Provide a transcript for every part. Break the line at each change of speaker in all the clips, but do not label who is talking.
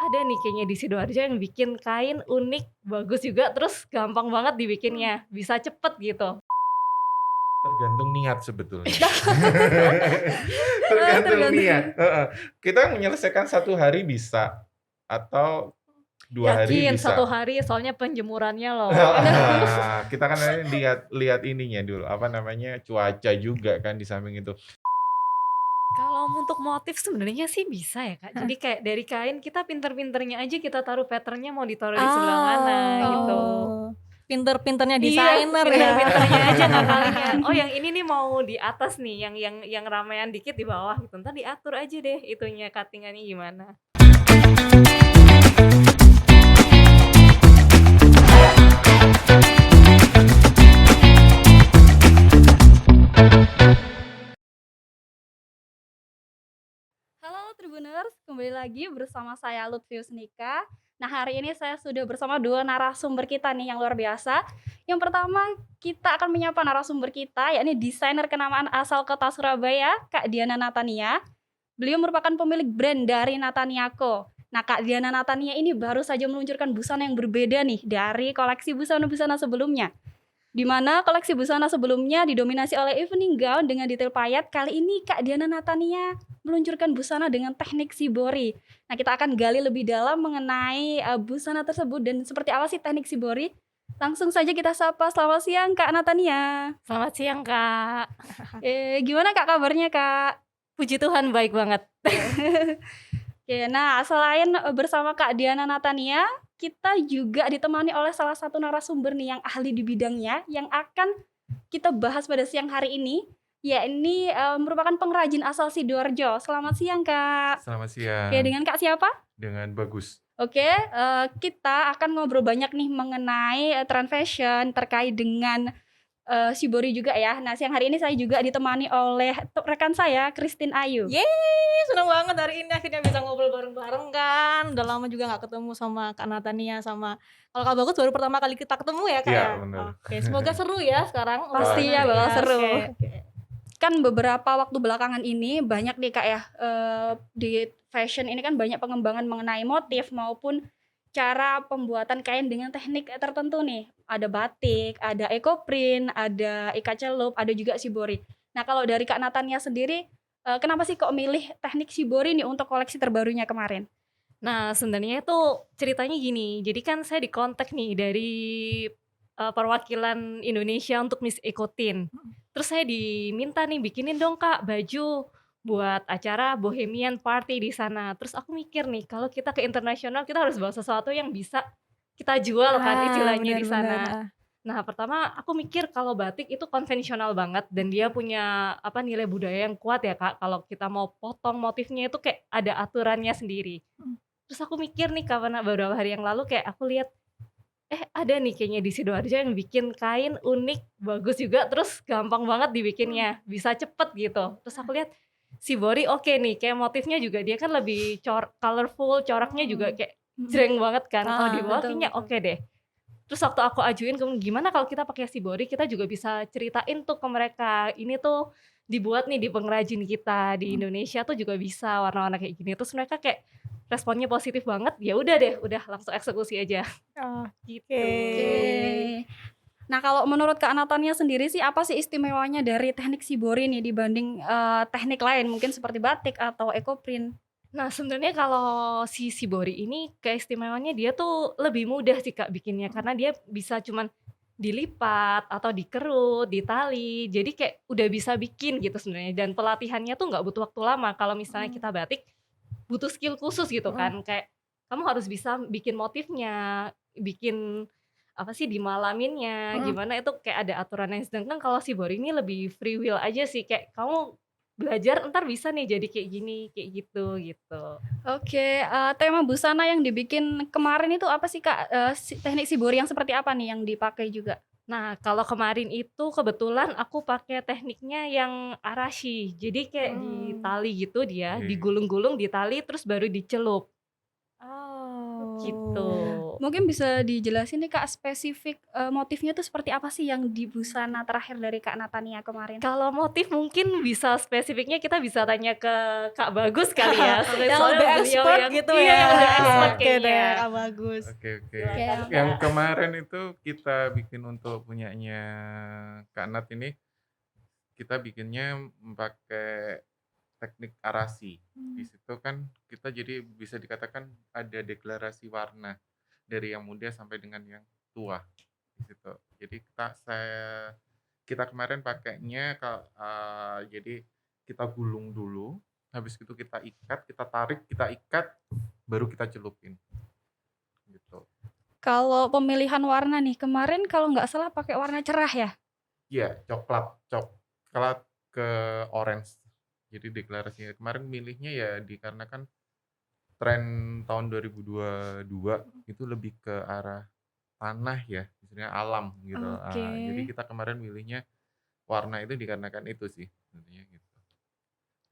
Ada nih kayaknya di Sidoarjo yang bikin kain unik, bagus juga, terus gampang banget dibikinnya, bisa cepet gitu.
Tergantung niat sebetulnya. Tergantung
Tergantung.
niat, heeh. Kita menyelesaikan 1 hari bisa, atau 2 hari
Yakin 1
bisa.
hari soalnya penjemurannya loh.
Heeh, kita kan lihat lihat ininya dulu, apa namanya, cuaca juga kan di samping itu.
Kalau untuk motif sebenarnya sih bisa ya, Kak. Jadi kayak dari kain kita pinter-pinternya aja kita taruh pattern-nya mau ditaruh di sebelah mana gitu.
Oh, pinter-pinternya
Iya,
desainer ya.
pinter-pinternya aja ngakalinnya. Oh yang ini nih mau di atas nih, yang ramean dikit di bawah gitu, entar diatur aja deh itunya, cutting-annya gimana.
Halo Tribuners, kembali lagi bersama saya Lutfius Nika. Nah, hari ini saya sudah bersama 2 narasumber kita nih yang luar biasa. Yang pertama, kita akan menyapa narasumber kita, yakni desainer kenamaan asal kota Surabaya, Kak Diana Natania. Beliau merupakan pemilik brand dari Natania Co. Nah, Kak Diana Natania ini baru saja meluncurkan busana yang berbeda nih dari koleksi busana-busana sebelumnya. Di mana koleksi busana sebelumnya didominasi oleh evening gown dengan detail payet, kali ini Kak Diana Natania meluncurkan busana dengan teknik shibori. Nah, kita akan gali lebih dalam mengenai busana tersebut dan seperti apa sih teknik shibori. Langsung saja kita sapa. Selamat siang Kak Natania.
Selamat siang, Kak.
Gimana Kak kabarnya Kak?
Puji Tuhan baik banget.
Oke, nah selain bersama Kak Diana Natania, kita juga ditemani oleh salah satu narasumber nih yang ahli di bidangnya yang akan kita bahas pada siang hari ini, yakni merupakan pengrajin asal Sidoarjo. Selamat siang Kak.
Selamat
Oke,
siang,
dengan Kak siapa?
dengan Bagus.
Oke, kita akan ngobrol banyak nih mengenai tren fashion terkait dengan shibori juga ya. Nah, siang hari ini saya juga ditemani oleh rekan saya, Christine Ayu.
Yeay, seneng banget hari ini akhirnya bisa ngobrol bareng-bareng kan. Udah lama juga gak ketemu sama Kak Natania sama kalau Kak Bagus baru pertama kali kita ketemu ya Kak
Iya,
ya?
bener.
Oke, semoga seru ya sekarang
Pasti ya
obrolannya.
bakal
Iya,
seru.
oke.
Kan beberapa waktu belakangan ini banyak nih Kak ya, di fashion ini kan banyak pengembangan mengenai motif maupun cara pembuatan kain dengan teknik tertentu nih. Ada batik, ada eco print, ada ikat celup, ada juga shibori. Nah, kalau dari Kak Natania sendiri, kenapa sih kok milih teknik shibori nih untuk koleksi terbarunya kemarin?
Nah, sebenarnya itu ceritanya gini, jadi kan saya dikontak nih dari perwakilan Indonesia untuk Miss Eco-Teen. Terus saya diminta nih bikinin dong Kak baju buat acara Bohemian Party di sana. Terus aku mikir nih kalau kita ke internasional kita harus bawa sesuatu yang bisa kita jual kan istilahnya di sana.
Benar-benar.
Nah, pertama aku mikir kalau batik itu konvensional banget dan dia punya apa nilai budaya yang kuat ya Kak. Kalau kita mau potong motifnya itu kayak ada aturannya sendiri. Terus aku mikir nih kapan beberapa hari yang lalu kayak aku lihat ada nih kayaknya di Sidoarjo yang bikin kain unik, bagus juga, terus gampang banget dibikinnya, bisa cepet gitu. Terus aku lihat Shibori oke nih, kayak motifnya juga dia kan lebih colorful, coraknya juga kayak jreng banget kan. Kalau di bawah
Betul,
kayaknya
betul.
oke deh. Terus waktu aku ajuin gimana kalau kita pakai Shibori, kita juga bisa ceritain tuh ke mereka, ini tuh dibuat nih di pengrajin kita di Indonesia tuh juga bisa warna-warna kayak gini. Terus mereka kayak responnya positif banget, ya udah deh, udah langsung eksekusi aja.
Oke.
Gitu.
Oke. Nah, kalau menurut Kak Natania sendiri sih apa sih istimewanya dari teknik shibori nih dibanding teknik lain mungkin seperti batik atau eco print?
Nah, sebenarnya kalau si Shibori ini keistimewaannya dia tuh lebih mudah sih Kak bikinnya, karena dia bisa cuman dilipat atau dikerut, ditali, jadi kayak udah bisa bikin gitu sebenarnya dan pelatihannya tuh nggak butuh waktu lama. Kalau misalnya kita batik, butuh skill khusus gitu kan, kayak kamu harus bisa bikin motifnya, bikin apa sih, dimalaminnya, gimana itu kayak ada aturannya. Sedangkan kalau Shibori ini lebih free will aja sih, kayak kamu belajar entar bisa nih jadi kayak gini, kayak gitu, gitu.
Oke, tema busana yang dibikin kemarin itu apa sih Kak? Teknik shibori yang seperti apa nih yang dipakai juga?
Nah, kalau kemarin itu kebetulan aku pakai tekniknya yang arashi. Jadi kayak ditali gitu dia,
Oke.
digulung-gulung, ditali terus baru dicelup.
Oh.
gitu.
Mungkin bisa dijelasin nih Kak, spesifik motifnya tuh seperti apa sih yang di busana terakhir dari Kak Natania kemarin?
Kalau motif mungkin bisa spesifiknya kita bisa tanya ke Kak Bagus kali ya.
Yang
Soalnya
lebih
beliau
expert
yang
gitu
iya,
ya.
yang lebih expert
Oke deh,
kayaknya.
Kak Bagus.
Oke.
Silakan,
Yang
Kak.
kemarin itu kita bikin untuk punyanya Kak Nat ini, kita bikinnya pakai teknik arasi. Di situ kan kita jadi bisa dikatakan ada deklarasi warna dari yang muda sampai dengan yang tua di situ. Jadi kita kemarin pakainya jadi kita gulung dulu, habis itu kita ikat, kita tarik, kita ikat, baru kita celupin. Gitu.
Kalau pemilihan warna nih, kemarin kalau nggak salah pakai warna cerah ya?
Iya, coklat ke orange. Jadi deklarasinya kemarin milihnya ya dikarenakan tren tahun 2022 itu lebih ke arah tanah ya, misalnya alam gitu.
Oke.
Jadi kita kemarin milihnya warna itu dikarenakan itu sih sebenarnya gitu.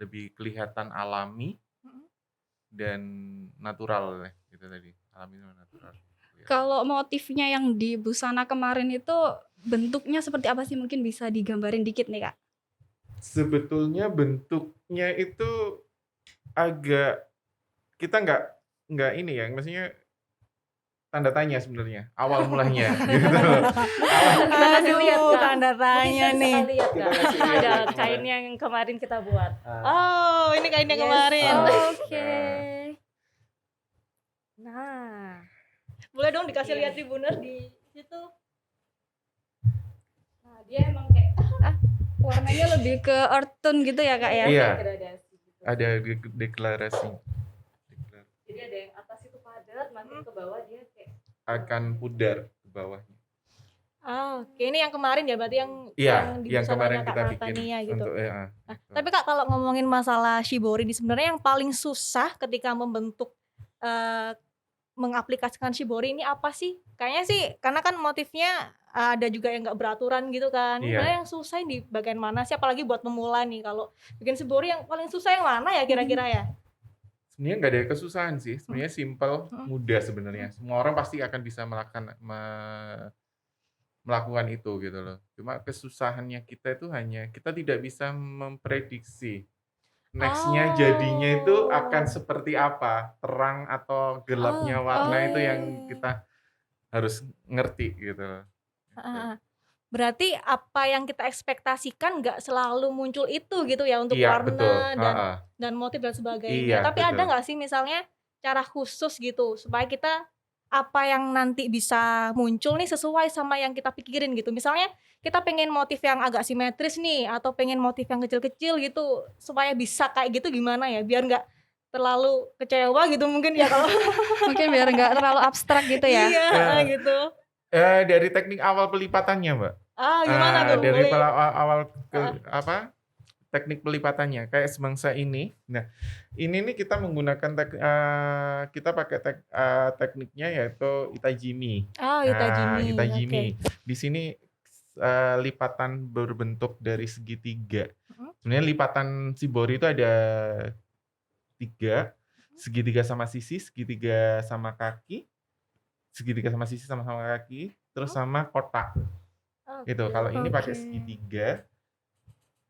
Lebih kelihatan alami dan natural ya, gitu tadi. Alami dan natural.
Kalau motifnya yang di busana kemarin itu bentuknya seperti apa sih? Mungkin bisa digambarin dikit nih Kak.
Sebetulnya bentuknya itu agak kita nggak ini ya, maksudnya tanda tanya sebenarnya awal mulanya gitu.
Kita kasih lihat,
Aduh,
Kak.
tanda tanya
Mungkin
nih.
bisa lihat,
Kita
Kak.
kasih lihat
Ada
ya kemarin.
kain yang kemarin kita buat.
Oh, ini kainnya
Yes.
kemarin.
Oke.
Nah,
Boleh dong dikasih
Iya.
lihat Tribuners di situ.
nah dia emang kayak
Warnanya lebih ke earth tone gitu ya Kak ya?
Iya.
gradasi gitu.
Ada deklarasi.
Jadi ada yang atas itu padat, makin ke bawah dia kayak
Akan pudar ke bawahnya.
Ah, oke. Ini yang kemarin ya, berarti yang
Iya,
di
yang
busananya
kemarin
Kak
kita bikin
Natania gitu.
untuk ya.
Nah,
gitu.
tapi Kak kalau ngomongin masalah shibori ini sebenarnya yang paling susah ketika membentuk mengaplikasikan shibori ini apa sih? Kayaknya sih karena kan motifnya ada juga yang nggak beraturan gitu kan.
Iya.
Sebenarnya yang susah di bagian mana sih? Apalagi buat pemula nih, kalau bikin shibori yang paling susah yang mana ya kira-kira ya?
Sebenarnya nggak ada kesusahan sih, sebenarnya simple, mudah sebenarnya. Semua orang pasti akan bisa melakukan itu gitu loh. Cuma kesusahannya kita itu hanya kita tidak bisa memprediksi nextnya jadinya itu akan seperti apa, terang atau gelapnya warna itu yang kita harus ngerti gitu loh.
Ah, berarti apa yang kita ekspektasikan nggak selalu muncul itu gitu ya untuk
Iya,
warna
betul.
dan motif dan sebagainya.
Iya,
Tapi ada
betul.
nggak sih misalnya cara khusus gitu supaya kita apa yang nanti bisa muncul nih sesuai sama yang kita pikirin gitu. Misalnya kita pengen motif yang agak simetris nih atau pengen motif yang kecil-kecil gitu supaya bisa kayak gitu gimana ya biar nggak terlalu kecewa gitu mungkin ya kalau
Mungkin biar nggak terlalu abstrak gitu ya?
iya
Nah.
gitu.
Dari teknik awal pelipatannya, Mbak.
Gimana tuh?
Dari
Boleh?
awal ke teknik pelipatannya kayak semangsa ini. Nah, ini nih kita menggunakan kita pakai tekniknya yaitu itajimi.
Oh, itajimi.
Itajimi.
Oke.
Di sini lipatan berbentuk dari segitiga. Sebenarnya lipatan shibori itu ada 3, segitiga sama sisi, segitiga sama kaki, segitiga sama sisi sama-sama kaki, terus sama kotak. Gitu. Kalau ini pakai segitiga,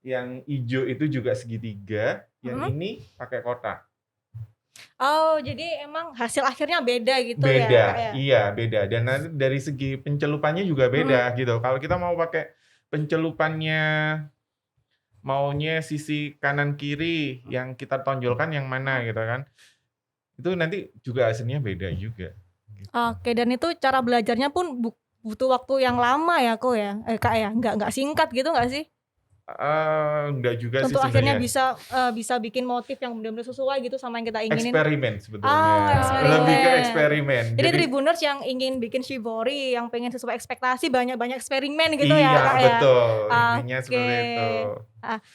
yang hijau itu juga segitiga, yang ini pakai kotak.
Oh, jadi emang hasil akhirnya beda gitu
Beda,
ya, Kak ya?
iya beda. Dan nanti dari segi pencelupannya juga beda gitu. Kalau kita mau pakai pencelupannya maunya sisi kanan kiri yang kita tonjolkan yang mana gitu kan. Itu nanti juga hasilnya beda juga. Gitu.
Oke, dan itu cara belajarnya pun butuh waktu yang lama ya, Kak ya? Kak ya, nggak singkat gitu nggak sih?
Enggak juga sih
Untuk akhirnya
sebenarnya.
bisa bikin motif yang benar-benar sesuai gitu sama yang kita inginin.
Eksperimen sebetulnya.
eksperimen.
Lebih ke eksperimen.
Jadi Tribuners yang ingin bikin shibori, yang pengen sesuai ekspektasi, banyak-banyak eksperimen gitu
iya,
ya, Kak ya?
betul. Intinya
Oke.
seperti itu.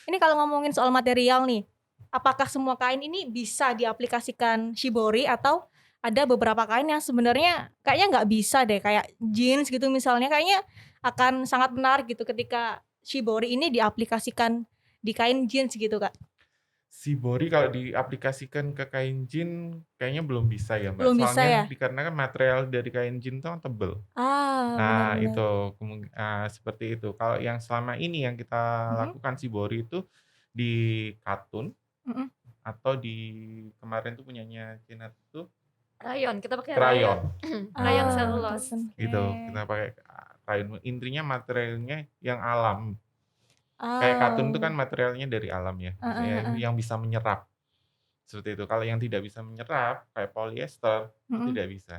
Ini kalau ngomongin soal material nih, apakah semua kain ini bisa diaplikasikan shibori atau ada beberapa kain yang sebenarnya kayaknya nggak bisa deh, kayak jeans gitu misalnya, kayaknya akan sangat menarik gitu ketika shibori ini diaplikasikan di kain jeans gitu, Kak?
Shibori kalau diaplikasikan ke kain jin kayaknya belum bisa ya, Mbak.
Belum bisa ya?
Soalnya dikarenakan material dari kain jin itu kan tebel. Nah,
Benar-benar.
itu seperti itu. Kalau yang selama ini yang kita
Mhm,
lakukan Shibori itu di katun
mhm.
atau di kemarin tuh punyanya Cina itu
Rayon, kita pakai rayon.
krayon
Rayon
nah
selulos.
Katun.
gitu
Oke.
kita pakai krayon intinya materialnya yang alam kayak katun itu kan
Oh,
materialnya dari alam ya
heeh
yang
heeh.
yang bisa menyerap seperti itu kalau yang tidak bisa menyerap kayak polyester itu
Mhm.
tidak bisa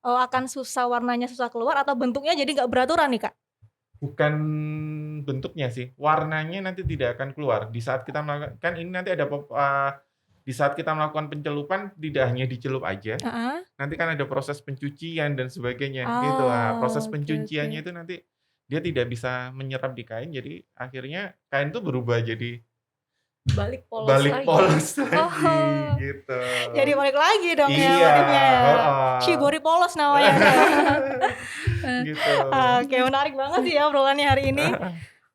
Oh, akan susah warnanya susah keluar atau bentuknya jadi nggak beraturan nih, Kak?
bukan bentuknya sih warnanya nanti tidak akan keluar di saat kita melakukan kan ini nanti ada di saat kita melakukan pencelupan tidak hanya dicelup aja
Heeh.
nanti kan ada proses pencucian dan sebagainya gitu. Nah, proses
Oh, oke oke.
pencuciannya itu nanti dia tidak bisa menyerap di kain jadi akhirnya kain itu berubah jadi
Balik polos
balik
lagi.
polos lagi
Oh.
gitu.
Jadi balik lagi dong ya
Iya,
motifnya ya.
heeh.
Shibori polos namanya.
Eh,
Gitu.
Oke, menarik banget sih ya obrolannya hari ini.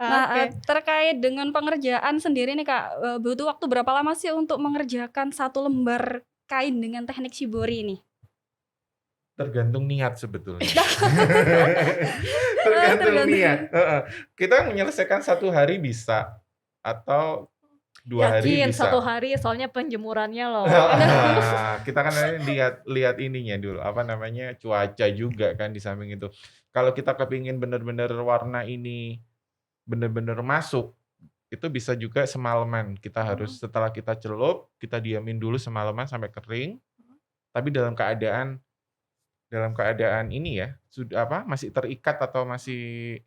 Nah,
Oke.
terkait dengan pengerjaan sendiri nih Kak, butuh waktu berapa lama sih untuk mengerjakan 1 lembar kain dengan teknik shibori ini?
Tergantung niat sebetulnya.
Oh,
Tergantung
tergantung.
niat, heeh. Kita menyelesaikan 1 hari bisa atau 2 hari
Yakin 1
bisa.
hari soalnya penjemurannya loh.
Kita kan lihat lihat ininya dulu, apa namanya, cuaca juga kan di samping itu. Kalau kita kepingin bener-bener warna ini bener-bener masuk, itu bisa juga semalaman. Kita harus
Mhm.
setelah kita celup, kita diamin dulu semalaman sampai kering, tapi dalam keadaan ini ya, masih terikat atau masih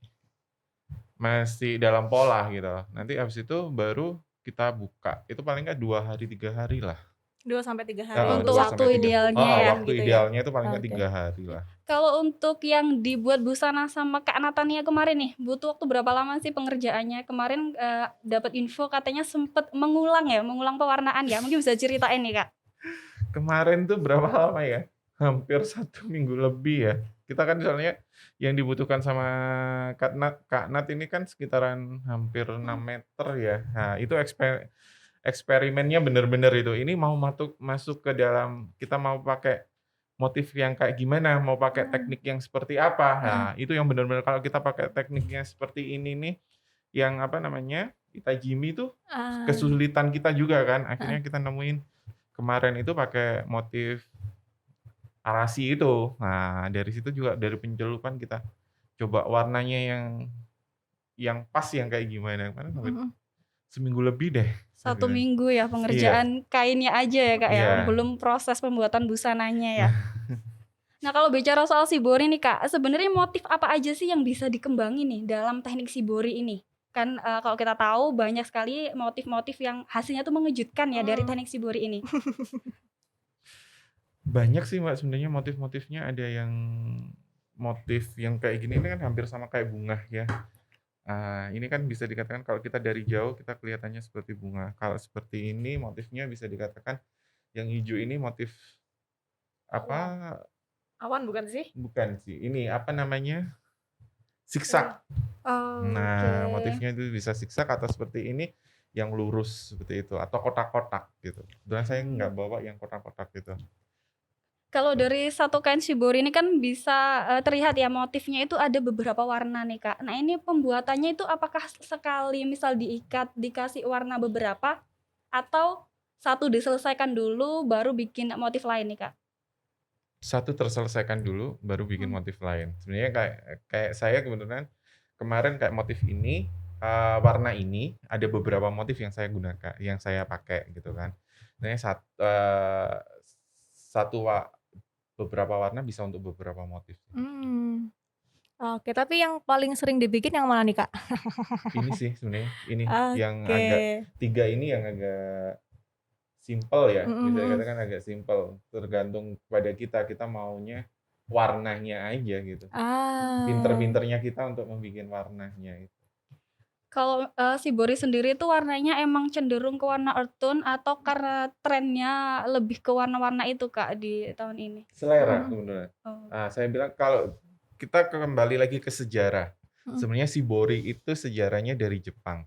masih dalam pola gitu loh. Nanti habis itu baru kita buka. Itu paling nggak 2 hari, 3 hari lah.
2 sampai 3 hari
Heeh,
Untuk
2
bisa
waktu
sampai 3.
idealnya
Heeh,
ya?
waktu
gitu ya?
idealnya itu paling nggak
Oke.
3 hari lah.
Kalau untuk yang dibuat busana sama Kak Natania kemarin nih, butuh waktu berapa lama sih pengerjaannya? Kemarin, dapat info katanya sempet mengulang pewarnaan ya? Mungkin bisa ceritain nih, Kak?
Kemarin tuh berapa lama ya? Hampir 1 minggu lebih ya. Kita kan soalnya yang dibutuhkan sama Kak Nat ini kan sekitaran hampir 6
Mhm.
meter ya. Nah, itu eksperimennya bener-bener itu. Ini mau masuk ke dalam kita mau pakai motif yang kayak gimana, mau pakai
Heeh
teknik yang seperti apa. Nah,
heeh.
itu yang bener-bener kalau kita pakai tekniknya seperti ini nih, yang apa namanya, Itajimi itu
Ah,
kesulitan kita juga kan.
heeh.
Akhirnya kita nemuin kemarin itu pakai motif arasi itu. Nah, dari situ juga dari pencelupan kita coba warnanya yang pas yang kayak gimana. Kemarin
Mhm
sampai
mhm.
seminggu lebih deh.
1 minggu ya
Iya,
pengerjaan kainnya aja ya, Kak, ya?
iya.
Belum proses pembuatan busananya ya? Nah, kalau bicara soal shibori nih, Kak, sebenarnya motif apa aja sih yang bisa dikembangin nih dalam teknik shibori ini? Kan, kalau kita tahu banyak sekali motif-motif yang hasilnya tuh mengejutkan ya dari
Mhm.
teknik shibori ini.
Banyak sih Mbak sebenarnya motif-motifnya ada yang motif yang kayak gini ini kan hampir sama kayak bunga ya. Ini kan bisa dikatakan kalau kita dari jauh kita kelihatannya seperti bunga. Kalau seperti ini motifnya bisa dikatakan yang hijau ini motif apa?
Awan. Awan bukan sih?
Bukan sih. Ini apa namanya?
Iya.
Siksak.
Oke.
Nah, motifnya itu bisa siksak atau seperti ini yang lurus seperti itu atau kotak-kotak gitu. Dan saya nggak
Mmm.
bawa yang kotak-kotak gitu.
Kalau dari satu kain shibori ini kan bisa, terlihat ya motifnya itu ada beberapa warna nih, Kak. Nah, ini pembuatannya itu apakah sekali misal diikat dikasih warna beberapa atau satu diselesaikan dulu baru bikin motif lain nih, Kak?
Satu terselesaikan dulu baru bikin
Mhm.
motif lain. Sebenarnya kayak kayak saya kebetulan kemarin kayak motif ini, warna ini ada beberapa motif yang saya gunakan yang saya pakai gitu kan. Sebenarnya satu beberapa warna bisa untuk beberapa motif.
Mmm. Oke, tapi yang paling sering dibikin yang mana nih, Kak?
Ini sih sebenarnya, ini yang
Oke.
agak 3 ini yang agak simpel ya,
Mhm
bisa
mhm.
dikatakan agak simpel, tergantung pada kita, kita maunya warnanya aja gitu.
Ah.
Pinter-pinternya kita untuk membikin warnanya itu.
Kalau, shibori sendiri itu warnanya emang cenderung ke warna earth tone atau karena trennya lebih ke warna-warna itu, Kak, di tahun ini?
Selera
Mhm
sebenarnya.
Oh.
Saya bilang kalau kita kembali lagi ke sejarah,
mhm.
sebenarnya Shibori itu sejarahnya dari Jepang.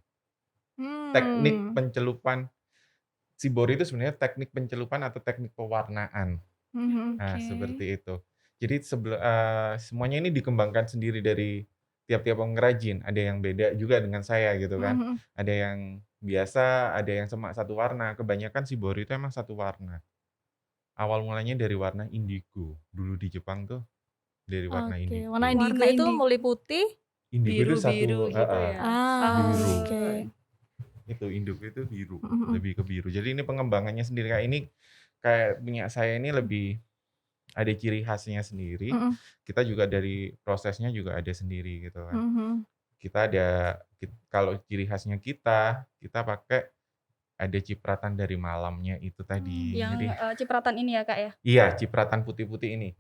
Teknik
Mmm.
pencelupan shibori itu sebenarnya teknik pencelupan atau teknik pewarnaan. Nah,
Oke.
seperti itu. Jadi semuanya ini dikembangkan sendiri dari tiap-tiap pengrajin. Ada yang beda juga dengan saya gitu kan. Ada yang biasa, ada yang cuma satu warna. Kebanyakan shibori itu emang satu warna. Awal mulanya dari warna indigo. Dulu di Jepang tuh dari warna
Oke,
indigo.
warna indigo
Warna
itu
indigo.
meliputi
Indigo itu
Biru-biru gitu ya.
biru.
oke.
Itu indigo itu biru,
Mhm.
lebih ke biru. Jadi ini pengembangannya sendiri kayak ini kayak punya saya ini lebih ada ciri khasnya sendiri.
Mhm.
Kita juga dari prosesnya juga ada sendiri gitu kan.
Mhm.
Kita ada kalau ciri khasnya kita pakai ada cipratan dari malamnya itu tadi.
Yang
Jadi
cipratan ini ya Kak ya?
iya, cipratan putih-putih ini.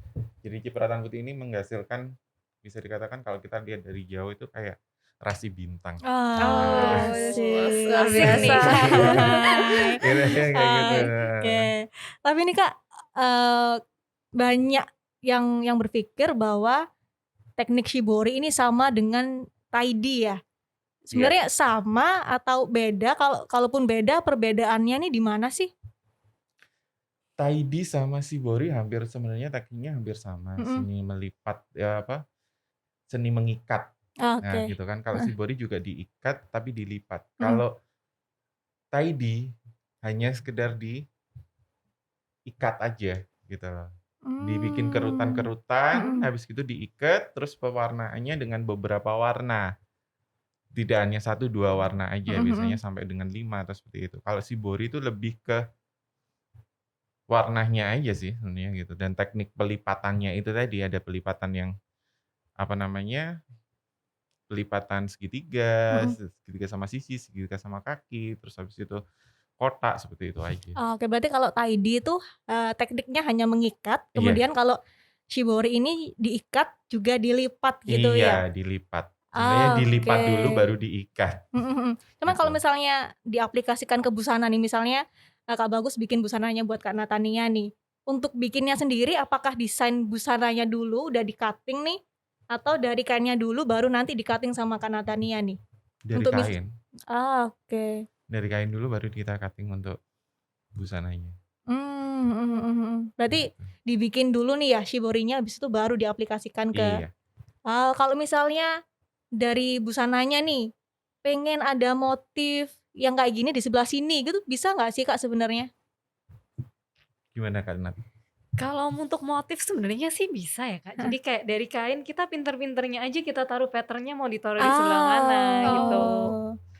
Jadi cipratan putih ini menghasilkan bisa dikatakan kalau kita lihat dari jauh itu kayak rasi bintang.
Ah, asik.
luar
Asik
biasa.
nih.
Kira-kira kayak gitu.
Oke. Tapi nih Kak, banyak yang berpikir bahwa teknik shibori ini sama dengan taidi ya. Sebenarnya sama atau beda? Kalaupun beda, perbedaannya nih di mana sih?
Taidi sama shibori sebenarnya tekniknya hampir sama. Seni melipat seni mengikat. Nah,
Oke.
gitu kan. Kalau shibori juga diikat tapi dilipat.
Mhm.
Kalau taidi hanya sekedar diikat aja gitu loh. Dibikin kerutan-kerutan, habis itu diikat, terus pewarnaannya dengan beberapa warna. Tidak hanya 1, 2 warna aja, biasanya sampai dengan 5 atau seperti itu. Kalau shibori itu lebih ke warnanya aja sih sebenarnya gitu. Dan teknik pelipatannya itu tadi ada pelipatan yang pelipatan segitiga, segitiga sama sisi, segitiga sama kaki, terus habis itu kotak seperti itu aja.
Oke, berarti kalau taidi itu tekniknya hanya mengikat,
Iya.
kemudian kalau shibori ini diikat juga dilipat gitu ya.
Iya, dilipat. Sebenarnya dilipat
Oke.
dulu baru diikat.
Cuman kalau
Gitu.
misalnya diaplikasikan ke busana nih, misalnya Kak Bagus bikin busananya buat Kak Natania nih. Untuk bikinnya sendiri apakah desain busananya dulu udah di-cutting nih? Atau dari kainnya dulu baru nanti di-cutting sama Kak Natania nih?
Dari
Untuk
kain.
Oke.
Dari kain dulu baru kita cutting untuk busananya.
Berarti
Gitu.
dibikin dulu nih ya shiborinya, habis itu baru diaplikasikan ke.
Iya.
Kalau misalnya dari busananya nih, pengen ada motif yang kayak gini di sebelah sini gitu, bisa nggak sih Kak sebenarnya?
Gimana Kak Nat?
Kalau untuk motif sebenarnya sih bisa ya Kak. Jadi kayak dari kain kita pinter-pinternya aja kita taruh patternnya mau ditaruh di sebelah mana gitu.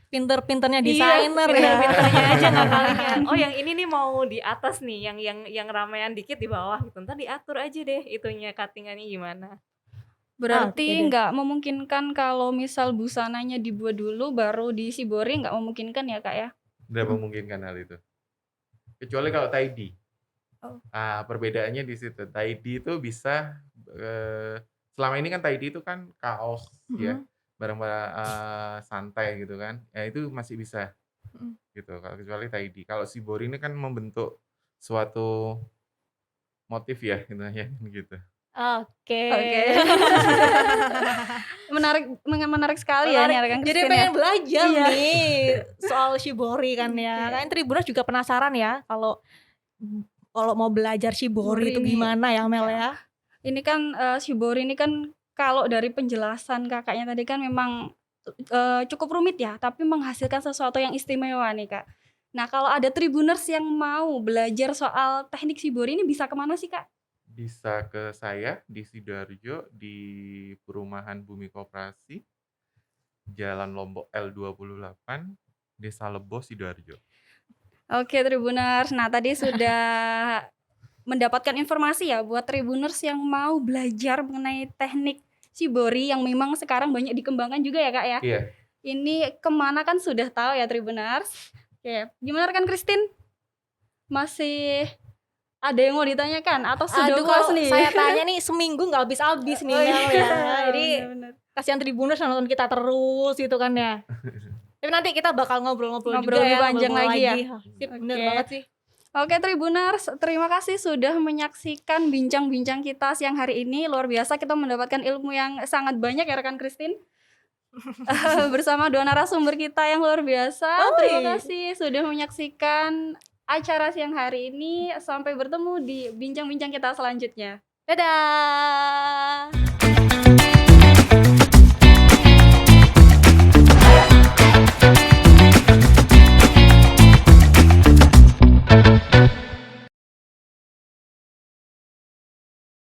Pinter-pinternya
Iya,
desainer ya.
pinter-pinternya aja ngakalinnya. Oh yang ini nih mau di atas nih, yang ramean dikit di bawah gitu. Ntar diatur aja deh itunya cuttingannya gimana.
Berarti
Oke deh.
nggak memungkinkan kalau misal busananya dibuat dulu baru di shibori, nggak memungkinkan ya Kak ya?
Udah memungkinkan hal itu. Kecuali kalau taidi. Perbedaannya di situ. Taidi itu bisa selama ini kan taidi itu kan kaos ya, barang-barang santai gitu kan. Ya itu masih bisa. Gitu. Kalau kecuali taidi. Kalau shibori ini kan membentuk suatu motif ya gitu.
Oke.
Menarik sekali ya nih rekan
Jadi
Christine ya.
pengen belajar
Iya.
nih soal shibori kan ya. Kan Tribuners juga penasaran ya kalau mau belajar shibori itu
Shibori ini.
gimana ya Mel ya?
Ini kan shibori ini kan kalau dari penjelasan kakaknya tadi kan memang cukup rumit ya, tapi menghasilkan sesuatu yang istimewa nih Kak. Nah kalau ada Tribuners yang mau belajar soal teknik shibori ini bisa kemana sih Kak?
Bisa ke saya di Sidoarjo di Perumahan Bumi Koperasi, Jalan Lombok L28, Desa Lebo, Sidoarjo.
Oke Tribuners, nah tadi sudah mendapatkan informasi ya buat Tribuners yang mau belajar mengenai teknik shibori yang memang sekarang banyak dikembangkan juga ya Kak ya.
Iya.
Ini kemana kan sudah tahu ya Tribuners. Oke, gimana rekan Christine? Masih ada yang mau ditanyakan atau sudah
Aduh,
puas
kalau
nih?
saya tanya nih seminggu nggak habis-habis nih Mel ya. Jadi
benar.
kasihan Tribuners nonton kita terus gitu kan ya. Tapi nanti kita bakal ngobrol-ngobrol
Ngobrol
juga
lebih
ya,
panjang
ngobrol
lagi ya.
Sip, bener
Oke.
banget sih.
Oke Tribuners, terima kasih sudah menyaksikan bincang-bincang kita siang hari ini. Luar biasa kita mendapatkan ilmu yang sangat banyak ya rekan Christine. Bersama dua narasumber kita yang luar biasa. Terima kasih sudah menyaksikan acara siang hari ini. Sampai bertemu di bincang-bincang kita selanjutnya.
Dadah.